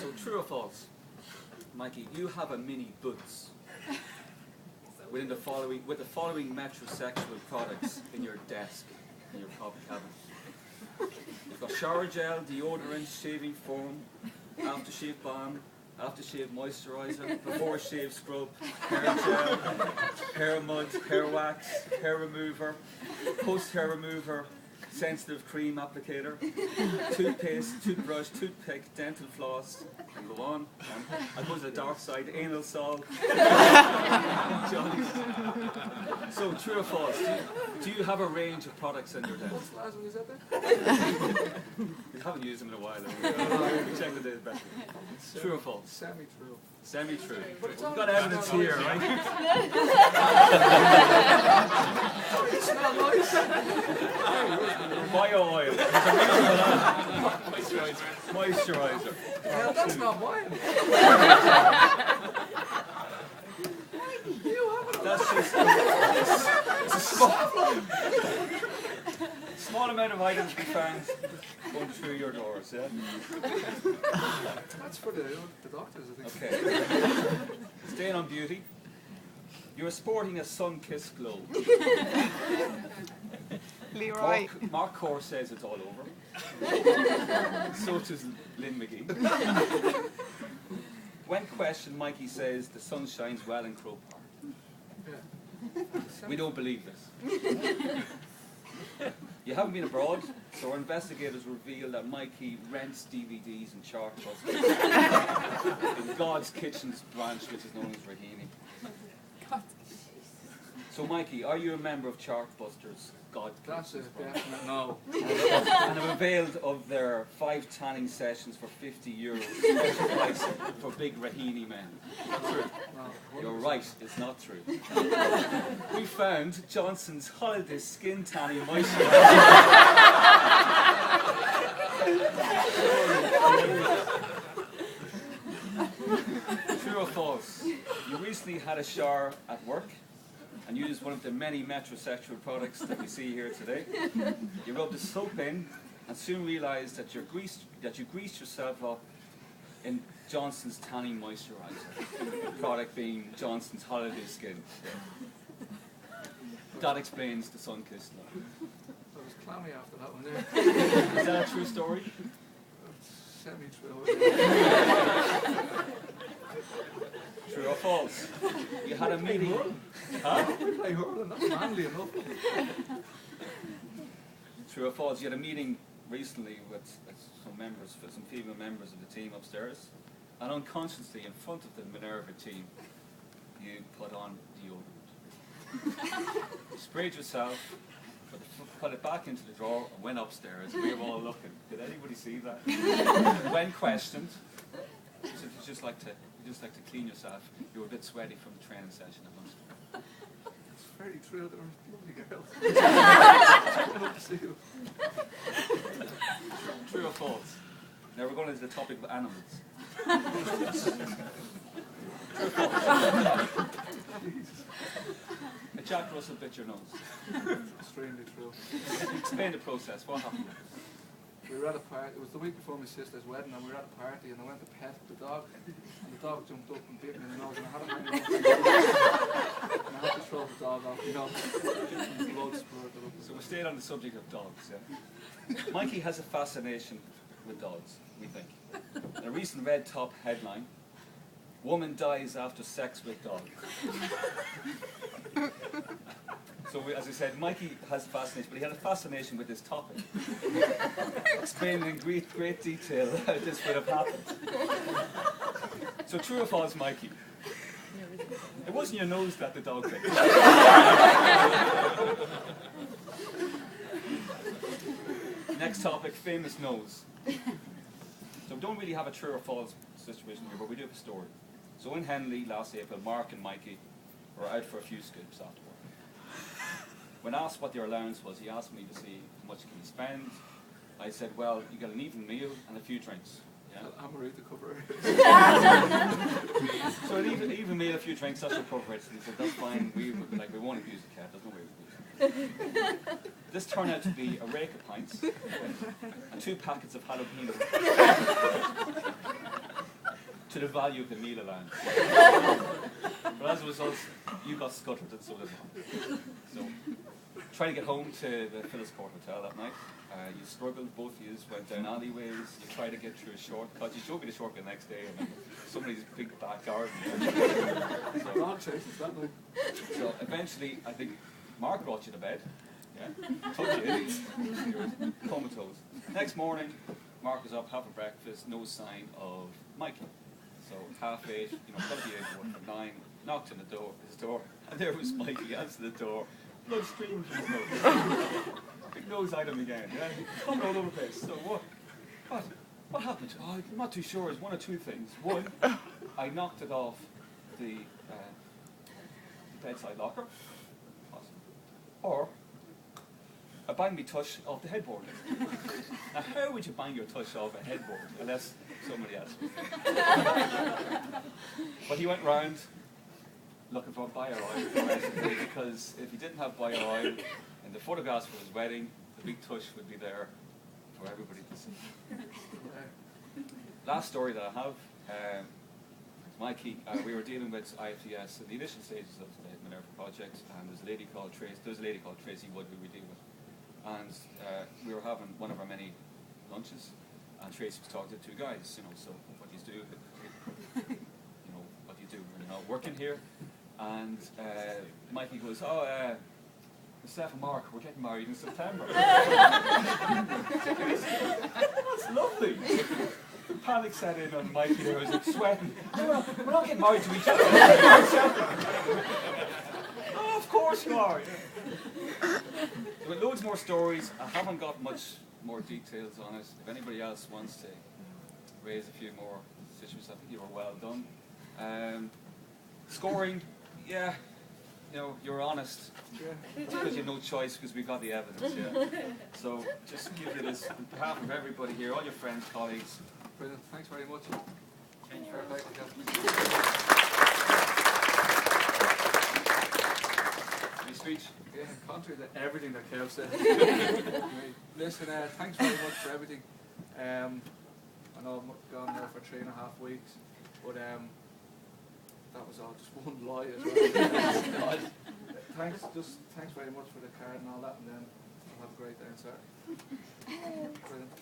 So true or false? Mikey, you have a mini boots with the following metrosexual products in your desk, in your coffee cabinet. You've got shower gel, deodorant, shaving foam, aftershave balm, aftershave moisturizer, before shave scrub, hair gel, hair mud, hair wax, hair remover, post hair remover, sensitive cream applicator, toothpaste, toothbrush, toothpick, dental floss, and go on. I go to the dark side, anal salve. So true or false? Do you have a range of products in your desk? What's the last one you said there? You haven't used them in a while. We check the days back. True or false? Semi-true. Semi-true. We've got evidence here, right? It's not nice. Bio oil. Moisturizer. Yeah, that's not mine. That's just it's a small amount of items we found going through your doors, yeah? That's for the doctors, I think. Okay. Staying on beauty. You're sporting a sun-kissed glow. Leroy. Mark Core says it's all over. So does Lynn McGee. When questioned, Mikey says the sun shines well in Crow Park. Yeah. We don't believe this. You haven't been abroad, so our investigators reveal that Mikey rents DVDs and Chartbusters in God's Kitchen's branch, which is known as Rahimi. So Mikey, are you a member of Chartbusters? God That's a Kitchen's branch? definite no. And have availed of their 5 tanning sessions for €50, special price for big Rahini men. True. No. You're right, it's not true. We found Johnson's Holiday Skin Tanning Moisturizer. True or false? You recently had a shower at work and used one of the many metrosexual products that we see here today. You rubbed the soap in and soon realised that you greased yourself up in Johnson's Tanning Moisturizer, product being Johnson's Holiday Skin. That explains the sun-kissed look. I was clammy after that one there. Is that a true story? Semi-true. True or false? You had a meeting. Huh? I heard that's manly enough. True or false? You had a meeting recently with some female members of the team upstairs, and unconsciously in front of the Minerva team, you put on deodorant. You sprayed yourself, put it back into the drawer, and went upstairs. We were all looking. Did anybody see that? When questioned, you said you just like to clean yourself. You were a bit sweaty from the training session at lunch. It's very true. They were lovely girls. Good to see you. True or false? Now we're going into the topic of animals. True or false? A Jack Russell bit your nose. Extremely true. Explain the process. What happened? We were at a party. It was the week before my sister's wedding, and we were at a party, and I went to pet the dog, and the dog jumped up and bit me in the nose, and I had it and I had to throw the dog off, and blood spurted up. So we stayed on the subject of dogs, yeah? Mikey has a fascination with dogs, we think. In a recent Red Top headline, woman dies after sex with dog. So as I said, Mikey has a fascination, but he had a fascination with this topic. Explaining in great detail how this would have happened. So true or false, Mikey? It wasn't your nose that the dog bit. Next topic, famous nose. So we don't really have a true or false situation here, but we do have a story. So in Henley last April, Mark and Mikey were out for a few scoops after work. When asked what their allowance was, he asked me to see how much can you spend. I said, well, you get an even meal and a few drinks. Yeah? I'm ready to cover So an even meal, a few drinks, that should cover it. And he said, that's fine, we won't abuse the cat, there's no way we abuse it. This turned out to be a rake of pints and 2 packets of jalapeno to the value of the meal allowance. But as a result, you got scuttered and so did I. So, trying to get home to the Phyllis Court Hotel that night. You struggled, both of you went down alleyways, you tried to get through a shortcut. You showed me the shortcut the next day and somebody's big back garden. So eventually, I think Mark brought you to bed. Yeah, told you, you were comatose. Next morning, Mark was up having breakfast, no sign of Mikey. So 8:30, got to be able for 9, knocked on his door, and there was Mikey, answered the door, blood streaming from his nose. Big nose item again, yeah, coming all over the place. So what happened? Oh, I'm not too sure, it's one or two things. One, I knocked it off the bedside locker, or I banged me tush off the headboard. Now, how would you bang your tush off a headboard unless somebody else? But he went round looking for bio oil because if he didn't bio oil in the photographs for his wedding, the big tush would be there for everybody to see. Last story that I have, Mikey, we were dealing with IFTS in the initial stages of the Minerva project, and there's a lady called Tracy Wood we were dealing with. And we were having one of our many lunches, and Tracy was talking to 2 guys, so what you do, what you do when you're not working here. And Mikey goes, myself and Mark, we're getting married in September. That's lovely. The panic set in on Mikey there, was like sweating. No, we're not getting married to each other. Oh, of course you are. Yeah. With loads more stories, I haven't got much more details on it. If anybody else wants to raise a few more situations, I think you were well done. Scoring, yeah, you're honest. Yeah. Because you have no choice, because we've got the evidence, yeah. So, just give you this on behalf of everybody here, all your friends, colleagues. Brilliant, thanks very much. Any speech? Yeah, contrary to everything that Kev said. Listen, thanks very much for everything. I know I've gone there for 3.5 weeks, but that was all just one lie as well. Thanks very much for the card and all that, and then I'll have a great day, sir. Brilliant.